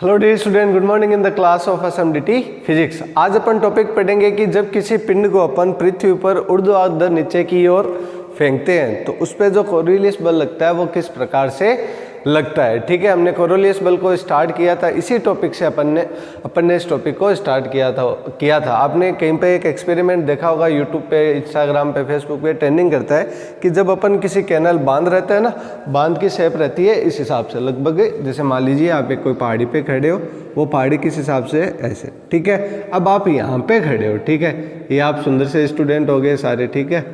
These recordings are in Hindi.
Hello dear student, good morning in the class of SMDT physics. आज अपन टॉपिक पढ़ेंगे कि जब किसी पिंड को अपन पृथ्वी पर ऊर्ध्वाधर नीचे की ओर फेंकते हैं तो उस पर जो कोरिलियस बल लगता है वो किस प्रकार से लगता है। ठीक है, हमने कोरिलियस बल को स्टार्ट किया था, इसी टॉपिक से अपन ने इस टॉपिक को स्टार्ट किया था। आपने कहीं पे एक एक्सपेरिमेंट देखा होगा, यूट्यूब पे, इंस्टाग्राम पे, फेसबुक पे ट्रेंडिंग करता है कि जब अपन किसी कैनल बांध रहते हैं ना, बांध की शेप रहती है इस हिसाब से, लगभग जैसे मान लीजिए आप एक कोई पहाड़ी पे खड़े हो, वो पहाड़ी किस हिसाब से ऐसे। ठीक है, अब आप यहाँ पे खड़े हो, ठीक है, ये आप सुंदर से स्टूडेंट हो गए सारे। ठीक है,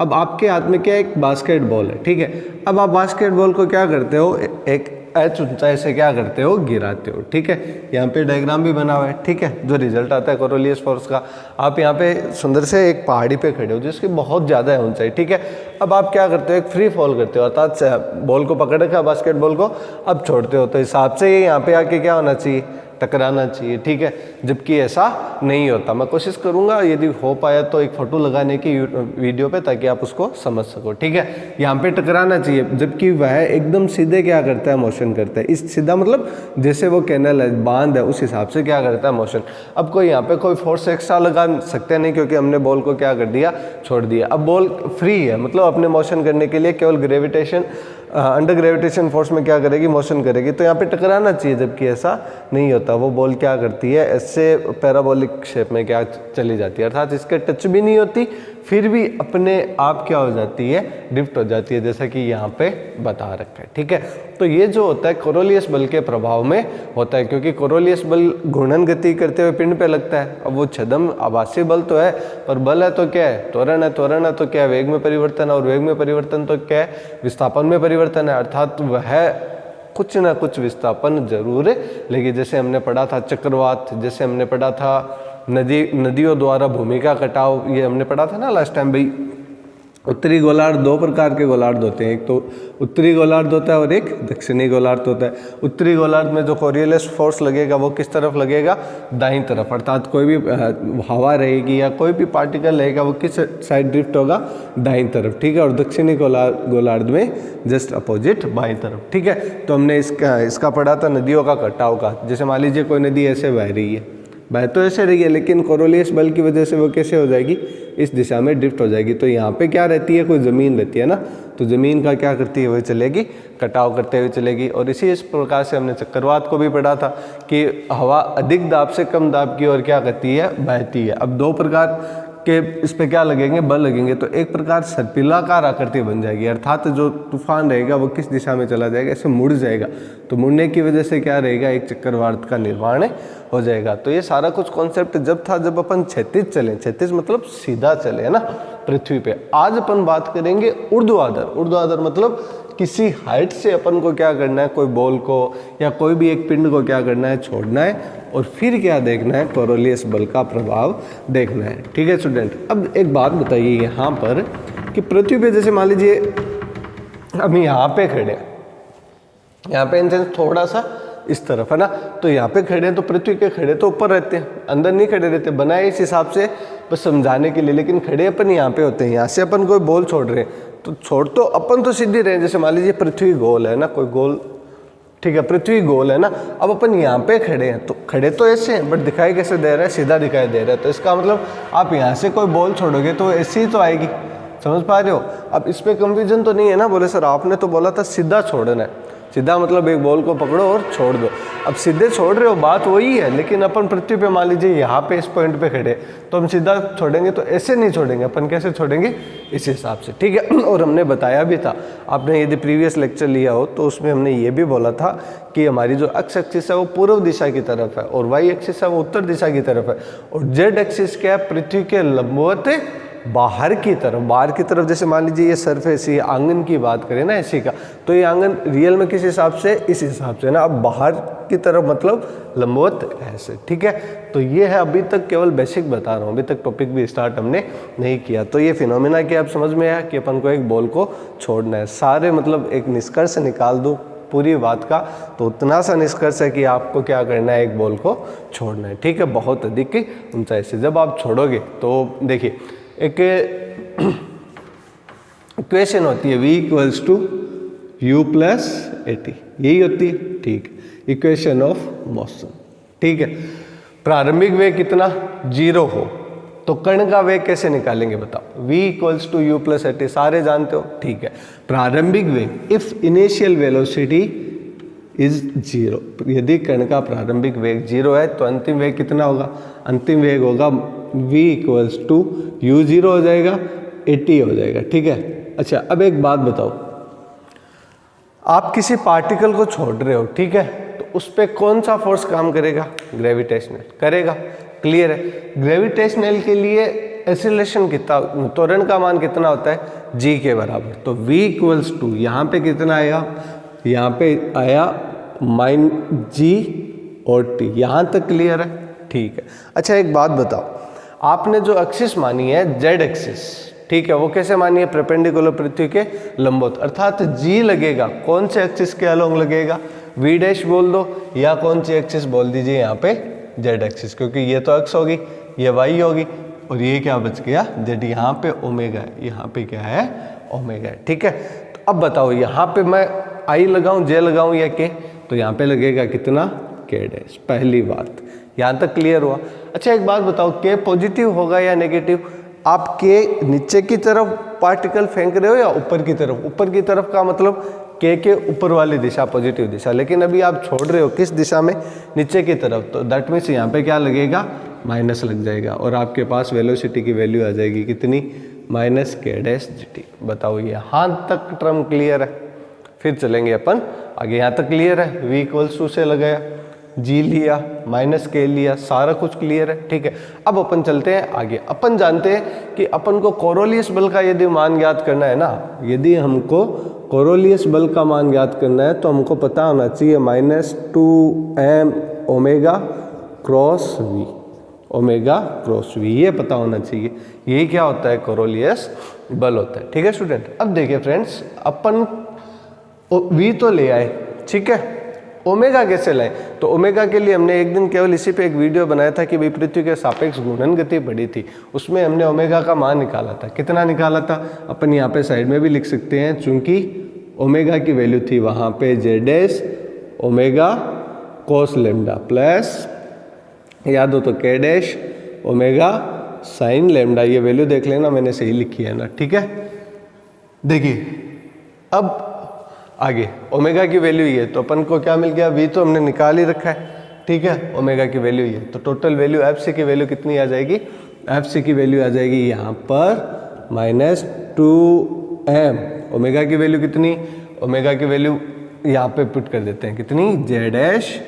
अब आपके हाथ में क्या एक बास्केटबॉल है। ठीक है, अब आप बास्केटबॉल को क्या करते हो, एक एच ऊंचाई से क्या करते हो, गिराते हो। ठीक है, यहाँ पे डायग्राम भी बना हुआ है। ठीक है, जो रिजल्ट आता है कोरिलियस फोर्स का, आप यहाँ पे सुंदर से एक पहाड़ी पे खड़े हो जिसकी बहुत ज़्यादा है ऊंचाई। ठीक है, अब आप क्या करते हो, एक फ्री फॉल करते हो, अर्थात बॉल को पकड़ रखा बास्केटबॉल को, अब छोड़ते हो तो हिसाब से ये यहाँ पे आके क्या होना चाहिए, टकराना चाहिए। ठीक है, जबकि ऐसा नहीं होता। मैं कोशिश करूंगा यदि हो पाया तो एक फोटो लगाने की वीडियो पे, ताकि आप उसको समझ सको। ठीक है, यहाँ पे टकराना चाहिए, जबकि वह एकदम सीधे क्या करता है, मोशन करता है। इस सीधा मतलब जैसे वो कैनल है, बांध है, उस हिसाब से क्या करता है, मोशन। अब कोई यहाँ पे कोई फोर्स एक्स्ट्रा लगा सकते नहीं, क्योंकि हमने बॉल को क्या कर दिया, छोड़ दिया। अब बॉल फ्री है, मतलब अपने मोशन करने के लिए केवल ग्रेविटेशन, अंडर ग्रेविटेशन फोर्स में क्या करेगी, मोशन करेगी, तो यहाँ पे टकराना चाहिए, जबकि ऐसा नहीं होता। वो बॉल क्या करती है, ऐसे पैराबोलिक शेप में क्या चली जाती है, अर्थात इसके टच भी नहीं होती, फिर भी अपने आप क्या हो जाती है, ड्रिफ्ट हो जाती है, जैसा कि यहाँ पे बता रखा है। ठीक है, तो ये जो होता है कोरिलियस बल के प्रभाव में होता है, क्योंकि कोरिलियस बल घूर्णन गति करते हुए पिंड पे लगता है। अब वो छदम आभासी बल तो है, पर बल है तो क्या है, त्वरण है, त्वरण है तो क्या है, वेग में परिवर्तन, और वेग में परिवर्तन तो क्या है, विस्थापन में परिवर्तन है, अर्थात वह कुछ ना कुछ विस्थापन जरूर लेकिन जैसे हमने पढ़ा था चक्रवात, जैसे हमने पढ़ा था नदियों द्वारा भूमि का कटाव, ये हमने पढ़ा था ना लास्ट टाइम भाई। उत्तरी गोलार्ध, दो प्रकार के गोलार्ध होते हैं, एक तो उत्तरी गोलार्ध होता है और एक दक्षिणी गोलार्ध होता है। उत्तरी गोलार्ध में जो कोरिलियस फोर्स लगेगा वो किस तरफ लगेगा, दाईं तरफ, अर्थात कोई भी हवा रहेगी या कोई भी पार्टिकल रहेगा वो किस साइड ड्रिफ्ट होगा, दाईं तरफ। ठीक है, और दक्षिणी गोलार्ध में जस्ट अपोजिट, बाईं तरफ। ठीक है, तो हमने इसका पढ़ा था नदियों का कटाव का। जैसे मान लीजिए कोई नदी ऐसे बह रही है, बह तो ऐसे रही है, लेकिन कोरिलियस बल की वजह से वो कैसे हो जाएगी, इस दिशा में ड्रिफ्ट हो जाएगी। तो यहाँ पे क्या रहती है, कोई ज़मीन रहती है ना, तो ज़मीन का क्या करती है, वही चलेगी, कटाव करते हुए चलेगी। और इस प्रकार से हमने चक्रवात को भी पढ़ा था कि हवा अधिक दाब से कम दाब की ओर क्या करती है, बहती है। अब दो प्रकार के इस पे क्या लगेंगे, बल लगेंगे, तो एक प्रकार सर्पिलाकार आकृति बन जाएगी, अर्थात जो तूफान रहेगा वो किस दिशा में चला जाएगा, ऐसे मुड़ जाएगा, तो मुड़ने की वजह से क्या रहेगा, एक चक्रवात का निर्माण हो जाएगा। तो ये सारा कुछ कॉन्सेप्ट जब था, जब अपन क्षैतिज चले, क्षैतिज मतलब सीधा चले, है ना, पृथ्वी पे। आज अपन बात करेंगे ऊर्ध्वाधर। ऊर्ध्वाधर मतलब किसी हाइट से अपन को क्या करना है, कोई बॉल को या कोई भी एक पिंड को क्या करना है, छोड़ना है, और फिर क्या देखना है, कोरिलियस बल का प्रभाव देखना है। ठीक है स्टूडेंट, अब एक बात बताइए यहाँ पर कि पृथ्वी पे जैसे मान लीजिए हम यहाँ पे खड़े हैं, यहाँ पे इन थोड़ा सा इस तरफ है ना, तो यहाँ पे खड़े हैं, तो पृथ्वी के खड़े तो ऊपर रहते हैं, अंदर नहीं खड़े रहते, बनाए इस हिसाब से बस समझाने के लिए, लेकिन खड़े अपन यहाँ पे होते हैं। यहाँ से अपन कोई बॉल छोड़ रहे हैं तो छोड़ तो अपन तो सीधे रहे, जैसे मान लीजिए पृथ्वी गोल है ना, कोई गोल, ठीक है, पृथ्वी गोल है ना, अब अपन यहाँ पे खड़े हैं, तो खड़े तो ऐसे हैं, बट दिखाई कैसे दे रहा है, सीधा दिखाई दे रहा है। तो इसका मतलब आप यहाँ से कोई बॉल छोड़ोगे तो ऐसी ही तो आएगी, समझ पा रहे हो। अब इस पर कंफ्यूजन तो नहीं है ना, बोले सर आपने तो बोला था सीधा छोड़ना है, सीधा मतलब एक बॉल को पकड़ो और छोड़ दो। अब सीधे छोड़ रहे हो, बात वही है, लेकिन अपन पृथ्वी पे मान लीजिए यहाँ पे इस पॉइंट पे खड़े, तो हम सीधा छोड़ेंगे तो ऐसे नहीं छोड़ेंगे, अपन कैसे छोड़ेंगे, इस हिसाब से। ठीक है, और हमने बताया भी था, आपने यदि प्रीवियस लेक्चर लिया हो तो उसमें हमने ये भी बोला था कि हमारी जो एक्स एक्सिस है वो पूर्व दिशा की तरफ है, और वाई एक्सिस है वो उत्तर दिशा की तरफ है, और जेड एक्सिस क्या है, पृथ्वी के लंबवत बाहर की तरफ। जैसे मान लीजिए ये सरफेस, ये आंगन की बात करें ना ऐसी का, तो ये आंगन रियल में किस हिसाब से, इस हिसाब से ना। अब बाहर की तरफ मतलब लंबवत ऐसे। ठीक है, तो ये है, अभी तक केवल बेसिक बता रहा हूँ, अभी तक टॉपिक भी स्टार्ट हमने नहीं किया। तो ये फिनोमिना क्या आप समझ में आया कि अपन को एक बॉल को छोड़ना है, सारे मतलब एक निष्कर्ष निकाल दूँ पूरी बात का, तो उतना सा निष्कर्ष है कि आपको क्या करना है, एक बॉल को छोड़ना है। ठीक है, बहुत अधिक ऊंचाई से जब आप छोड़ोगे तो देखिए एक इक्वेशन होती है, v = u + 80, यही होती है। ठीक, इक्वेशन ऑफ मोशन। ठीक है, प्रारंभिक वेग कितना 0 हो तो कण का वेग कैसे निकालेंगे बताओ। v equals to u plus at, सारे जानते हो। ठीक है, प्रारंभिक वेग इफ इनिशियल वेलोसिटी इज 0, यदि कण का प्रारंभिक वेग 0 है तो अंतिम वेग कितना होगा, अंतिम वेग होगा v इक्वल्स टू यू 0 हो जाएगा, at हो जाएगा। ठीक है, अच्छा अब एक बात बताओ, आप किसी पार्टिकल को छोड़ रहे हो, ठीक है, तो उस पर कौन सा फोर्स काम करेगा, ग्रेविटेशनल करेगा। क्लियर है, ग्रेविटेशनल के लिए एक्सीलरेशन कितना, त्वरण का मान कितना होता है, g के बराबर। तो v इक्वल्स टू यहाँ पे कितना आएगा, यहाँ पे आया माइन g और t, यहाँ तक क्लियर है। ठीक है, अच्छा एक बात बताओ, आपने जो एक्सिस मानी है z एक्सिस, ठीक है, वो कैसे मानी है, परपेंडिकुलर पृथ्वी के लंबवत, अर्थात g लगेगा कौन से एक्सिस के अलोंग लगेगा, v डैश बोल दो या कौन सी एक्सिस बोल दीजिए यहाँ पे z एक्सिस, क्योंकि ये तो x होगी, ये y होगी और ये क्या बच गया z, यहाँ पे ओमेगा है, यहाँ पे क्या है ओमेगा है। ठीक है, तो अब बताओ यहाँ पे मैं i लगाऊं j लगाऊं या k, तो यहाँ पे लगेगा कितना k डैश। पहली बात यहाँ तक क्लियर हुआ। अच्छा एक बात बताओ, k पॉजिटिव होगा या नेगेटिव, आप k नीचे की तरफ पार्टिकल फेंक रहे हो या ऊपर की तरफ, ऊपर की तरफ का मतलब k के ऊपर वाली दिशा पॉजिटिव दिशा, लेकिन अभी आप छोड़ रहे हो किस दिशा में, नीचे की तरफ, तो दैट मीन्स यहाँ पे क्या लगेगा, माइनस लग जाएगा और आपके पास वेलोसिटी की वैल्यू आ जाएगी कितनी, माइनस k डैश gt। बताओ यहाँ तक टर्म क्लियर है, फिर चलेंगे अपन आगे। यहाँ तक क्लियर है, v इक्वल्स टू से लगाया, g लिया, माइनस k लिया, सारा कुछ क्लियर है। ठीक है, अब अपन चलते हैं आगे। अपन जानते हैं कि अपन को कोरोलियस बल का यदि मान ज्ञात करना है ना, यदि हमको कोरोलियस बल का मान ज्ञात करना है तो हमको पता होना चाहिए -2m omega cross v, omega cross v, ये पता होना चाहिए। यही क्या होता है, कोरोलियस बल होता है। ठीक है स्टूडेंट, अब देखिए फ्रेंड्स, अपन v तो ले आए, ठीक है, ओमेगा कैसे लाए, तो ओमेगा के लिए हमने एक दिन केवल इसी पे एक वीडियो बनाया था कि भाई पृथ्वी के सापेक्ष घूर्णन गति बढ़ी थी, उसमें हमने ओमेगा का मान निकाला था। कितना निकाला था, अपन यहाँ पे साइड में भी लिख सकते हैं, चूंकि ओमेगा की वैल्यू थी वहाँ पे z डैश ओमेगा कोस लेमडा प्लस, याद हो तो k dash omega sine lambda, ये वैल्यू देख लेना मैंने सही लिखी है ना। ठीक है, देखिए अब आगे ओमेगा की वैल्यू ये, तो अपन को क्या मिल गया, v तो हमने निकाल ही रखा है। ठीक है, ओमेगा की वैल्यू ये, तो टोटल वैल्यू एफ की वैल्यू कितनी आ जाएगी, एफ की वैल्यू आ जाएगी यहाँ पर -2m, ओमेगा की वैल्यू कितनी, ओमेगा की वैल्यू यहाँ पे पुट कर देते हैं कितनी, z dash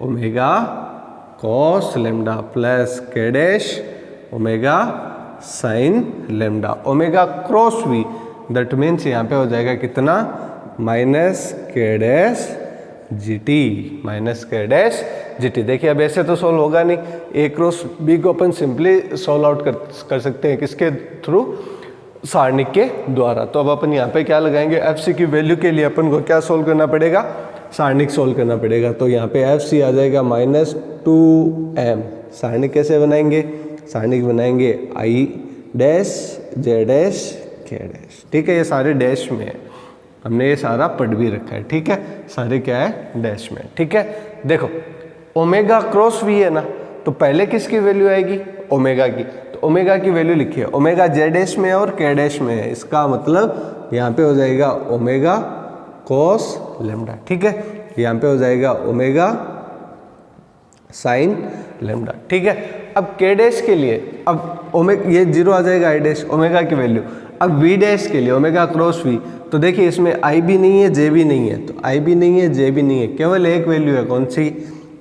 omega cos lambda plus k dash omega sine lambda, omega cross v, that means यहाँ पे हो जाएगा कितना, -k dash gt, -k dash gt। देखिए अब ऐसे तो सॉल्व होगा नहीं, a क्रॉस b को अपन सिंपली सॉल्व आउट कर सकते हैं, किसके थ्रू, सारणिक के द्वारा। तो अब अपन यहाँ पे क्या लगाएंगे, एफ की वैल्यू के लिए अपन को क्या सॉल्व करना पड़ेगा, सारणिक सॉल्व करना पड़ेगा। तो यहाँ पे एफ आ जाएगा -2m, सारणिक कैसे बनाएंगे, सारणिक बनाएंगे i dash j dash k dash. ठीक है, ये सारे डैश में है, हमने ये सारा पढ़ भी रखा है। ठीक है, सारे क्या है, डैश में। ठीक है, देखो ओमेगा क्रॉस v है ना, तो पहले किसकी वैल्यू आएगी, ओमेगा की, तो ओमेगा की वैल्यू लिखिए, ओमेगा z डैश में और k डैश में है, इसका मतलब यहाँ पे हो जाएगा ओमेगा कोस लेमडा। ठीक है, यहाँ पे हो जाएगा ओमेगा साइन लेमडा। ठीक है, अब k डैश के लिए, अब ओमेगा ये 0 आ जाएगा, i डैश ओमेगा की वैल्यू। अब v डैश के लिए ओमेगा क्रॉस v, तो देखिए इसमें i भी नहीं है j भी नहीं है, तो i भी नहीं है j भी नहीं है, केवल एक वैल्यू है, कौन सी,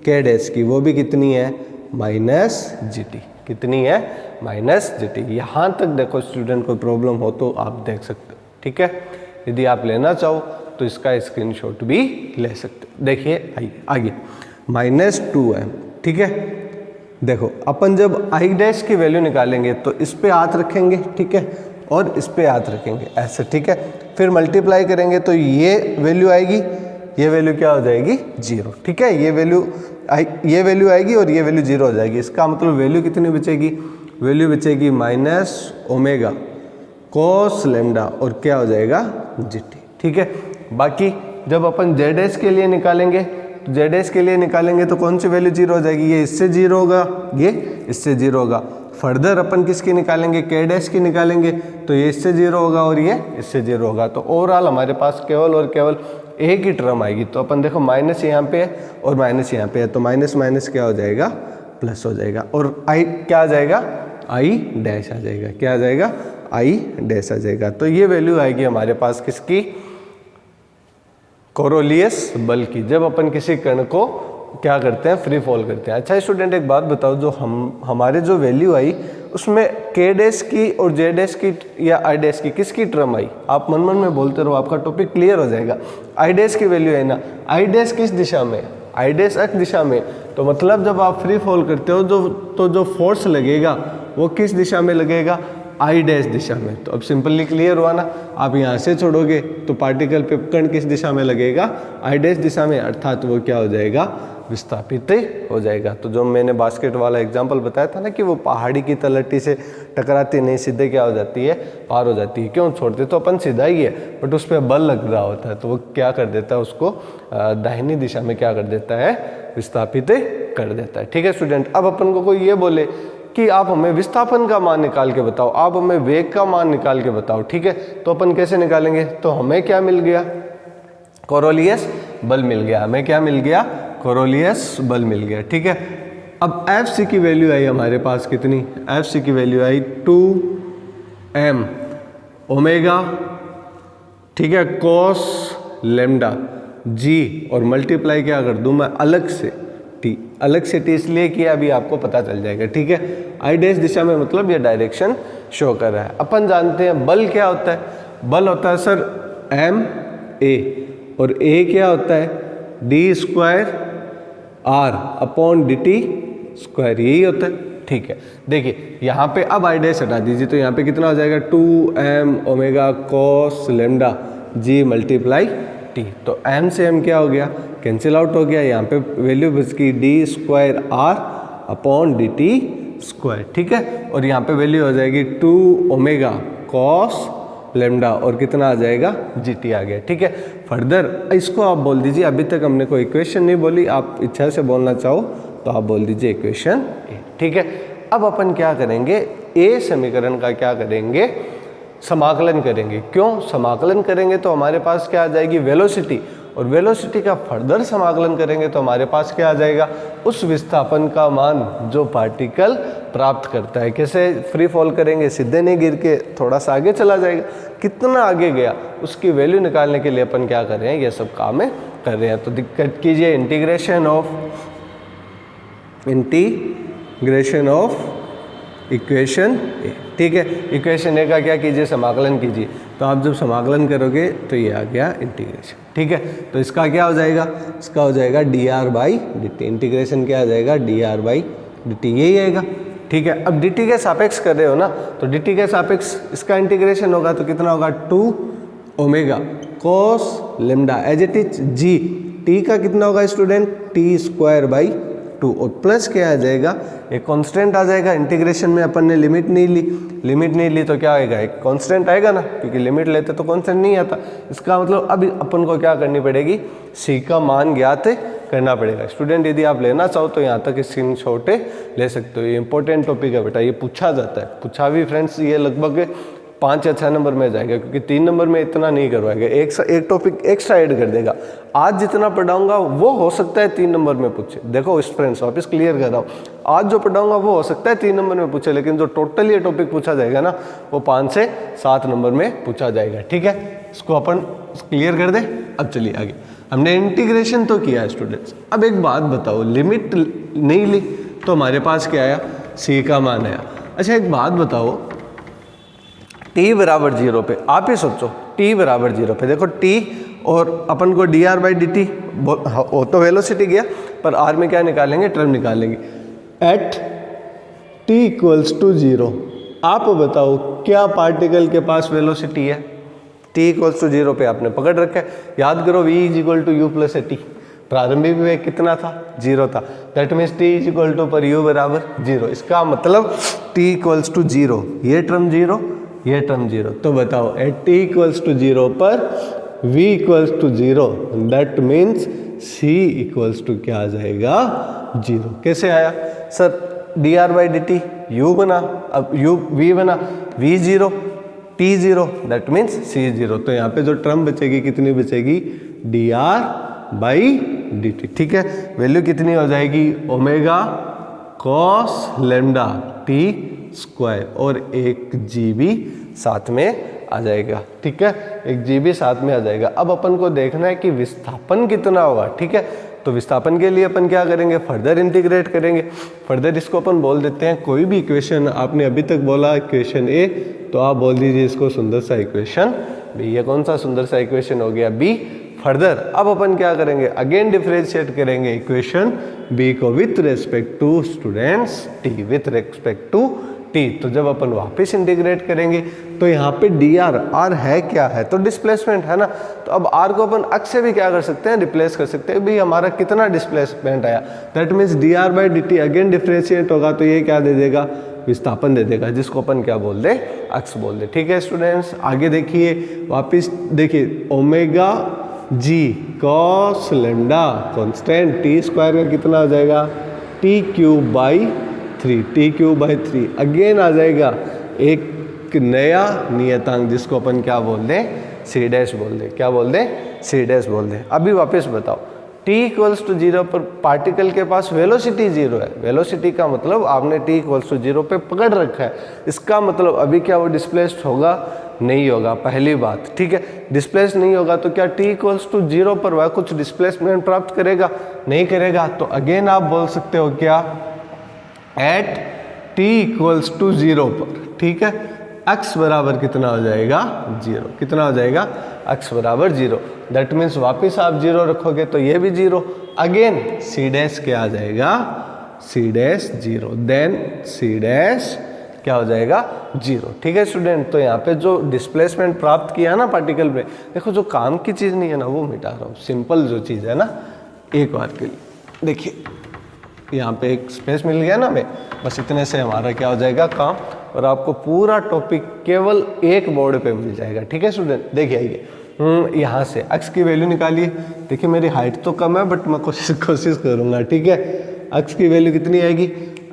k डैश की, वो भी कितनी है, -gt। कितनी है, -gt। यहाँ तक देखो स्टूडेंट, कोई प्रॉब्लम हो तो आप देख सकते हो। ठीक है, यदि आप लेना चाहो तो इसका स्क्रीनशॉट भी ले सकते हो। देखिए आगे -2m। ठीक है, देखो अपन जब i डैश की वैल्यू निकालेंगे तो इस पे हाथ रखेंगे, ठीक है, और इस पे हाथ रखेंगे ऐसे। ठीक है, फिर मल्टीप्लाई करेंगे तो ये वैल्यू आएगी, ये वैल्यू क्या हो जाएगी, 0। ठीक है, ये वैल्यू आएगी और ये वैल्यू 0 हो जाएगी, इसका मतलब वैल्यू कितनी बचेगी, वैल्यू बचेगी -ओमेगा कोस लेमडा और क्या हो जाएगा, gt। ठीक है, बाकी जब अपन z डैश के लिए निकालेंगे तो जेड एस के लिए निकालेंगे तो कौन सी वैल्यू जीरो हो जाएगी, ये इससे जीरो होगा, ये इससे जीरो होगा। फर्दर अपन किसकी निकालेंगे, के डैश की निकालेंगे, तो ये इससे जीरो होगा और ये इससे जीरो होगा। तो ओवरऑल हमारे पास केवल और केवल एक ही टर्म आएगी। तो अपन देखो माइनस यहाँ पे है और माइनस यहाँ पे है, तो माइनस माइनस क्या हो जाएगा, प्लस हो जाएगा। और आई क्या आ जाएगा, आई डैश आ जाएगा। क्या आ जाएगा, आई डैश आ जाएगा। तो ये वैल्यू आएगी हमारे पास किसकी, कोरोलियस बल की, जब अपन किसी कण को क्या करते हैं, फ्री फॉल करते हैं। अच्छा स्टूडेंट एक बात बताओ, जो हमारे जो वैल्यू आई उसमें के डैश की और जे डैश की या आई डैश की किसकी टर्म आई, आप मन मन में बोलते रहो, आपका टॉपिक क्लियर हो जाएगा। आई डैश की वैल्यू है ना, आई डैश किस दिशा में, आई डैश एक्स दिशा में, तो मतलब जब आप फ्री फॉल करते हो तो जो फोर्स लगेगा वो किस दिशा में लगेगा, आई डैश दिशा में। तो अब सिंपली क्लियर हुआ ना, आप यहाँ से छोड़ोगे तो पार्टिकल पे कण किस दिशा में लगेगा, आई डैश दिशा में, अर्थात वो क्या हो जाएगा, विस्थापित हो जाएगा। तो जो मैंने बास्केट वाला एग्जांपल बताया था ना कि वो पहाड़ी की तलहटी से टकराती नहीं, सीधे क्या हो जाती है, पार हो जाती है। क्यों, छोड़ते तो अपन सीधा ही है, बट उस पर बल लग रहा होता है, तो वो क्या कर देता है, उसको दाहिनी दिशा में क्या कर देता है, विस्थापित कर देता है। ठीक है स्टूडेंट, अब अपन को कोई ये बोले कि आप हमें विस्थापन का मान निकाल के बताओ, आप हमें वेग का मान निकाल के बताओ, ठीक है, तो अपन कैसे निकालेंगे, तो हमें क्या मिल गया, कोरोलियस बल मिल गया, हमें क्या मिल गया, कोरोलियस बल मिल गया। ठीक है, अब एफ सी की वैल्यू आई हमारे पास कितनी, एफ सी की वैल्यू आई 2m ओमेगा, ठीक है, कॉस लेमडा जी, और मल्टीप्लाई क्या कर दूं मैं अलग से टी, अलग से टी इसलिए कि अभी आपको पता चल जाएगा। ठीक है, आई डैश दिशा में मतलब ये डायरेक्शन शो कर रहा है। अपन जानते हैं बल क्या होता है, बल होता है सर एम ए, और ए क्या होता है, d square r upon d t square, यही होता है। ठीक है, देखिए यहाँ पे अब आई डैश हटा दीजिए, तो यहाँ पे कितना हो जाएगा, 2m ओमेगा कॉस लेमडा जी मल्टीप्लाई टी, तो m से m क्या हो गया, कैंसिल आउट हो गया, यहाँ पे वैल्यू बच गई d square r upon d t square. ठीक है, और यहाँ पे वैल्यू हो जाएगी 2 ओमेगा कॉस लेमडा, और कितना आ जाएगा, जी टी आ गया। ठीक है, फर्दर इसको आप बोल दीजिए, अभी तक हमने कोई इक्वेशन नहीं बोली, आप इच्छा से बोलना चाहो तो आप बोल दीजिए इक्वेशन ए। ठीक है, अब अपन क्या करेंगे, ए समीकरण का क्या करेंगे, समाकलन करेंगे। क्यों समाकलन करेंगे, तो हमारे पास क्या आ जाएगी, वेलोसिटी, और वेलोसिटी का फर्दर समाकलन करेंगे तो हमारे पास क्या आ जाएगा, उस विस्थापन का मान जो पार्टिकल प्राप्त करता है। कैसे फ्री फॉल करेंगे, सीधे नहीं गिर के थोड़ा सा आगे चला जाएगा, कितना आगे गया उसकी वैल्यू निकालने के लिए अपन क्या कर रहे हैं, ये सब काम कर रहे हैं। तो दिक्कत कीजिए, इंटीग्रेशन ऑफ इक्वेशन ए। ठीक है, इक्वेशन ए का क्या कीजिए, समाकलन कीजिए, तो आप जब समाकलन करोगे तो ये आ गया इंटीग्रेशन। ठीक है, तो इसका क्या हो जाएगा, इसका हो जाएगा D R by D T, integration क्या आ जाएगा, D R by D T, यही आएगा। ठीक है, अब डी टी के सापेक्ष कर रहे हो ना, तो डी टी के सापेक्ष इसका इंटीग्रेशन होगा तो कितना होगा, 2 omega cos lambda as it is g, t का कितना होगा स्टूडेंट, टी स्क्वायर बाई 2, और प्लस क्या आ जाएगा, एक कांस्टेंट आ जाएगा। इंटीग्रेशन में अपन ने लिमिट नहीं ली तो क्या आएगा, एक कांस्टेंट आएगा ना, क्योंकि लिमिट लेते तो कांस्टेंट नहीं आता। इसका मतलब अब अपन को क्या करनी पड़ेगी, सी का मान ज्ञात करना पड़ेगा। स्टूडेंट यदि आप लेना चाहो तो यहाँ तक स्क्रीनशॉट ले सकते हो, ये इंपॉर्टेंट टॉपिक है बेटा, ये पूछा जाता है, पूछा भी फ्रेंड्स, ये लगभग 5 या 6 नंबर में जाएगा, क्योंकि 3 नंबर में इतना नहीं करवाएगा, एक टॉपिक एक्स्ट्रा ऐड कर देगा। आज जितना पढ़ाऊंगा वो हो सकता है 3 नंबर में पूछे। देखो फ्रेंड्स वापस क्लियर कर रहा हूँ, आज जो पढ़ाऊंगा वो हो सकता है 3 नंबर में पूछे, लेकिन जो टोटल ये टॉपिक पूछा जाएगा ना, वो 5 से 7 नंबर में पूछा जाएगा। ठीक है, इसको अपन क्लियर कर दे। अब चलिए आगे, हमने इंटीग्रेशन तो किया है स्टूडेंट्स, अब एक बात बताओ, लिमिट नहीं ली तो हमारे पास क्या आया, सी का मान आया। अच्छा एक बात बताओ, t बराबर 0 पे, आप ही सोचो t बराबर 0 पे, देखो t और अपन को D R by D T, वो तो वेलोसिटी गया, पर r में क्या निकालेंगे, टर्म निकालेंगे। एट t इक्वल्स टू 0, आप बताओ क्या पार्टिकल के पास वेलोसिटी है, t इक्वल्स टू 0 पे आपने पकड़ रखा है। याद करो v is equal to u plus t, प्रारंभिक वेग कितना था, 0 था, that means t is equal to पर u बराबर 0। इसका मतलब t इक्वल्स टू 0, ये टर्म 0, ये टर्म 0। तो बताओ एट t इक्वल्स टू 0 पर v equals to 0, that means c equals to क्या आ जाएगा 0। कैसे आया सर, dr/dt u बना, अब u v बना, v 0 t 0 that means c 0। तो यहाँ पे जो टर्म बचेगी कितनी बचेगी, dr/dt। ठीक है, वैल्यू कितनी हो जाएगी, omega cos lambda t square और 1 GB साथ में आ जाएगा। ठीक है, 1 GB साथ में आ जाएगा। अब अपन को देखना है कि विस्थापन कितना होगा। ठीक है, तो विस्थापन के लिए अपन क्या करेंगे, फर्दर इंटीग्रेट करेंगे। फर्दर इसको अपन बोल देते हैं, कोई भी इक्वेशन आपने अभी तक बोला इक्वेशन ए, तो आप बोल दीजिए इसको सुंदर सा इक्वेशन बी। ये कौन सा सुंदर सा इक्वेशन हो गया, बी। फर्दर अब अपन क्या करेंगे, अगेन डिफरेंशिएट करेंगे इक्वेशन बी को with respect to students t, with respect to t. तो जब अपन वापस इंटीग्रेट करेंगे तो यहाँ पे डी आर है क्या है, तो डिस्प्लेसमेंट है ना। तो अब आर को अपन अक्स से भी क्या कर सकते हैं, रिप्लेस कर सकते हैं। भाई हमारा कितना डिस्प्लेसमेंट आया, that means D R by D T again differentiate होगा तो ये क्या दे देगा, विस्थापन दे देगा, जिसको अपन क्या बोल दे, अक्स बोल दे। ठीक है स्टूडेंट्स, आगे देखिए, वापिस देखिए, omega g cos lambda constant t square का कितना आ जाएगा, t cube by 3, t cube by 3 again आ जाएगा एक नया नियतांक, जिसको अपन क्या बोल दें, सी डैश बोल दें। क्या बोल दें, सी डैश बोल दें। अभी वापस बताओ, t इक्वल्स टू 0 पर पार्टिकल के पास वेलोसिटी 0 है। वेलोसिटी का मतलब आपने t इक्वल्स टू 0 पे पकड़ रखा है, इसका मतलब अभी क्या वो डिस्प्लेस्ड होगा, नहीं होगा, पहली बात। ठीक है, डिस्प्लेस नहीं होगा तो क्या t इक्वल्स टू 0 पर वह कुछ डिस्प्लेसमेंट प्राप्त करेगा, नहीं करेगा। तो अगेन आप बोल सकते हो क्या, एट t इक्वल्स टू 0 पर, ठीक है, x बराबर कितना हो जाएगा, 0। कितना हो जाएगा, x बराबर 0। दैट मीन्स वापस आप 0 रखोगे तो ये भी 0, अगेन सी डैश क्या आ जाएगा, c dash 0, then c dash क्या हो जाएगा, 0। ठीक है स्टूडेंट, तो यहाँ पे जो डिस्प्लेसमेंट प्राप्त किया ना पार्टिकल पे, देखो जो काम की चीज़ नहीं है ना वो मिटा रहा हूँ, सिंपल जो चीज़ है ना, एक बार के लिए देखिए, यहाँ पे एक स्पेस मिल गया ना हमें, बस इतने से हमारा क्या हो जाएगा काम, और आपको पूरा टॉपिक केवल एक बोर्ड पे मिल जाएगा। ठीक है स्टूडेंट, देखिए आइए, यहाँ से x की वैल्यू निकालिए। देखिए मेरी हाइट तो कम है बट मैं कोशिश करूँगा। ठीक है, x की वैल्यू कितनी आएगी,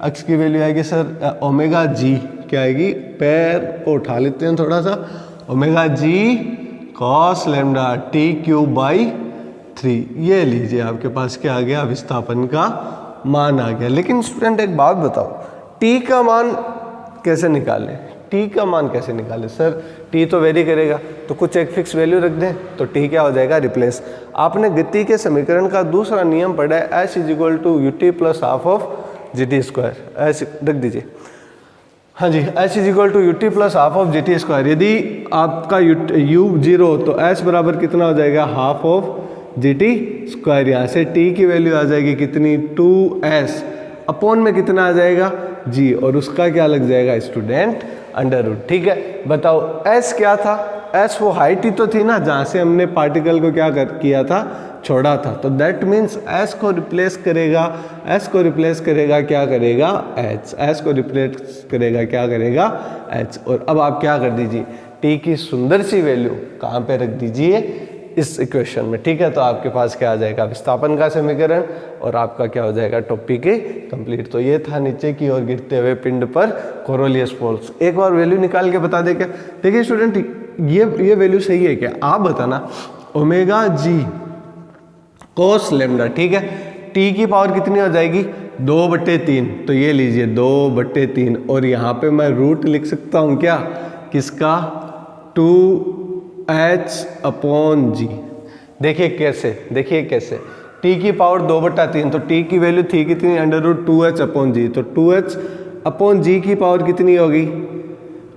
x की वैल्यू आएगी सर ओमेगा जी, क्या आएगी, पैर को उठा लेते हैं थोड़ा सा, omega g cos lambda t cube by 3। ये लीजिए आपके पास क्या आ गया, विस्थापन का मान आ गया। लेकिन स्टूडेंट एक बात बताओ, t का मान कैसे निकालें, t का मान कैसे निकालें सर, t तो वेरी करेगा, तो कुछ एक फिक्स वैल्यू रख दें तो t क्या हो जाएगा, रिप्लेस। आपने गति के समीकरण का दूसरा नियम पढ़ा है, s is equal to u t plus half of g t square, ऐसे रख दीजिए। हाँ जी, s is equal to u t plus half of g t square. यदि आपका u 0 तो s बराबर कितना हो जाएगा, half of g t square. यहाँ से t की वैल्यू आ जाएगी कितनी, 2s अपॉन में कितना आ जाएगा, जी, और उसका क्या लग जाएगा स्टूडेंट, अंडर रूट। ठीक है, बताओ s क्या था, s वो हाइट ही तो थी ना जहाँ से हमने पार्टिकल को क्या किया था, छोड़ा था। तो दैट मीन्स s को रिप्लेस करेगा, s को रिप्लेस करेगा क्या करेगा, h, s को रिप्लेस करेगा क्या करेगा, h। और अब आप क्या कर दीजिए, t की सुंदर सी वैल्यू कहाँ पे रख दीजिए, इस इक्वेशन में। ठीक है, तो आपके पास क्या आ जाएगा, विस्थापन का समीकरण, और आपका क्या हो जाएगा, टॉपिक कंप्लीट। तो ये था नीचे की ओर गिरते हुए पिंड पर कोरोलियस फोर्स। एक बार वैल्यू निकाल के बता दे क्या। देखिए स्टूडेंट, ये वैल्यू सही है क्या, आप बताना। ओमेगा जी कोस लेमडा, ठीक है, टी की पावर कितनी हो जाएगी, 2/3। तो ये लीजिए 2/3, और यहाँ पे मैं रूट लिख सकता हूँ क्या, किसका, 2h अपॉन जी। देखिए कैसे, देखिए कैसे, t की पावर 2/3, तो t की वैल्यू थी कितनी, अंडर रूट 2h अपॉन जी। तो 2h अपॉन जी की पावर कितनी होगी,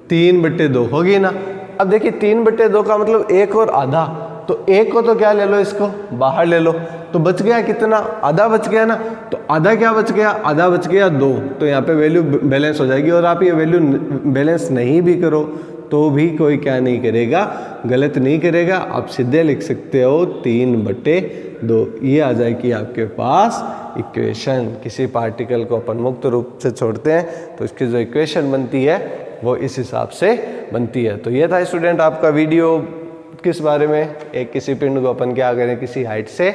3/2 होगी ना। अब देखिए 3/2 का मतलब 1 और आधा, तो 1 को तो क्या ले लो, इसको बाहर ले लो, तो बच गया कितना, आधा बच गया ना। तो आधा क्या बच गया, आधा बच गया 2, तो यहाँ पे वैल्यू बैलेंस हो जाएगी। और आप ये वैल्यू बैलेंस नहीं भी करो तो भी कोई क्या नहीं करेगा, गलत नहीं करेगा। आप सीधे लिख सकते हो 3/2, ये आ जाएगी आपके पास इक्वेशन। किसी पार्टिकल को अपन मुक्त रूप से छोड़ते हैं तो इसकी जो इक्वेशन बनती है वो इस हिसाब से बनती है। तो ये था स्टूडेंट आपका वीडियो, किस बारे में, एक किसी पिंड को अपन क्या करें, किसी हाइट से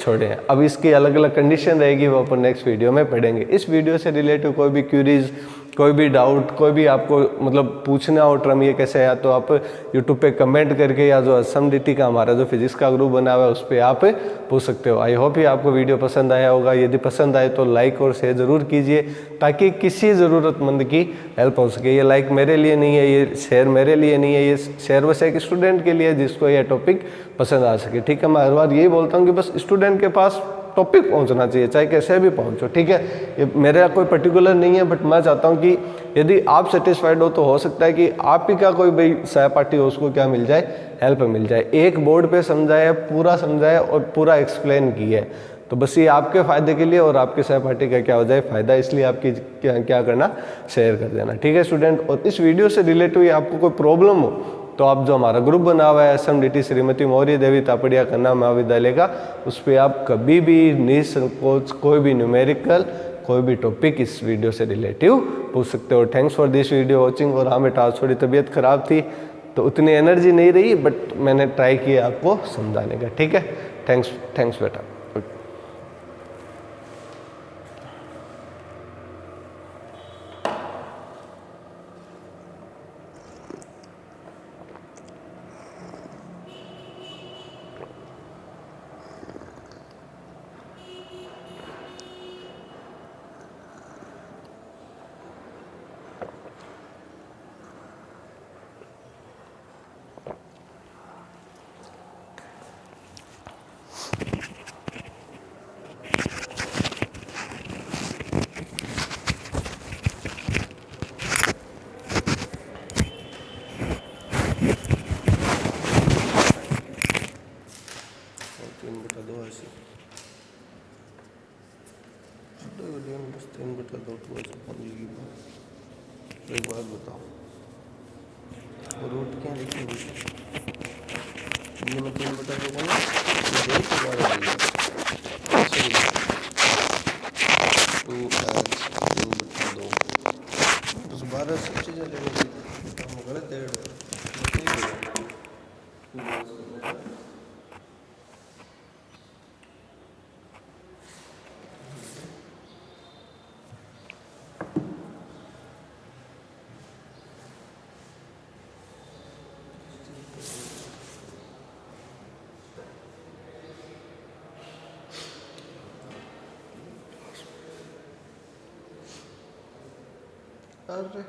छोड़े हैं। अब इसकी अलग अलग कंडीशन रहेगी, वो अपन नेक्स्ट वीडियो में पढ़ेंगे। इस वीडियो से रिलेटिव कोई भी क्यूरीज, कोई भी डाउट, कोई भी आपको मतलब पूछना हो टर्म ये कैसे आया, तो आप यूट्यूब पे कमेंट करके या जो असम डीटी का हमारा जो फिजिक्स का ग्रुप बना हुआ है उस पर आप पूछ सकते हो। आई होप ये आपको वीडियो पसंद आया होगा। यदि पसंद आए तो लाइक और शेयर ज़रूर कीजिए ताकि किसी ज़रूरतमंद की हेल्प हो सके। ये लाइक मेरे लिए नहीं है, ये शेयर मेरे लिए नहीं है, ये शेयर बस एक स्टूडेंट के लिए जिसको ये टॉपिक पसंद आ सके। ठीक है, मैं हर बार यही बोलता हूँ कि बस स्टूडेंट के पास टॉपिक पहुंचना चाहिए, चाहे कैसे भी पहुंचो। ठीक है, ये मेरा कोई पर्टिकुलर नहीं है, बट मैं चाहता हूं कि यदि आप सेटिस्फाइड हो तो हो सकता है कि आप ही का कोई भाई सहपाठी हो, उसको क्या मिल जाए, हेल्प मिल जाए। एक बोर्ड पे समझाया, पूरा समझाया और पूरा एक्सप्लेन किया है, तो बस ये आपके फ़ायदे के लिए और आपके सहपाठी का क्या हो जाए फ़ायदा, इसलिए आपकी क्या करना, शेयर कर देना। ठीक है स्टूडेंट, और इस वीडियो से रिलेटिव आपको कोई प्रॉब्लम हो तो आप जो हमारा ग्रुप बना हुआ है SMDT श्रीमती मौर्य देवी तापड़िया कन्या महाविद्यालय का, उस पर आप कभी भी निसंकोच कोई भी न्यूमेरिकल, कोई भी टॉपिक इस वीडियो से रिलेटिव पूछ सकते हो। Thanks for this video watching. और हाँ बेटा, आज थोड़ी तबीयत खराब थी तो उतनी एनर्जी नहीं रही, बट मैंने ट्राई किया आपको समझाने का। ठीक है, थैंक्स बेटा। एक बात बताओ, रूट क्या लिखेंगे? ये मैं 3/2 देगा ना, ये 2/2 बस 12 सबसे ज़्यादा गलत है। अरे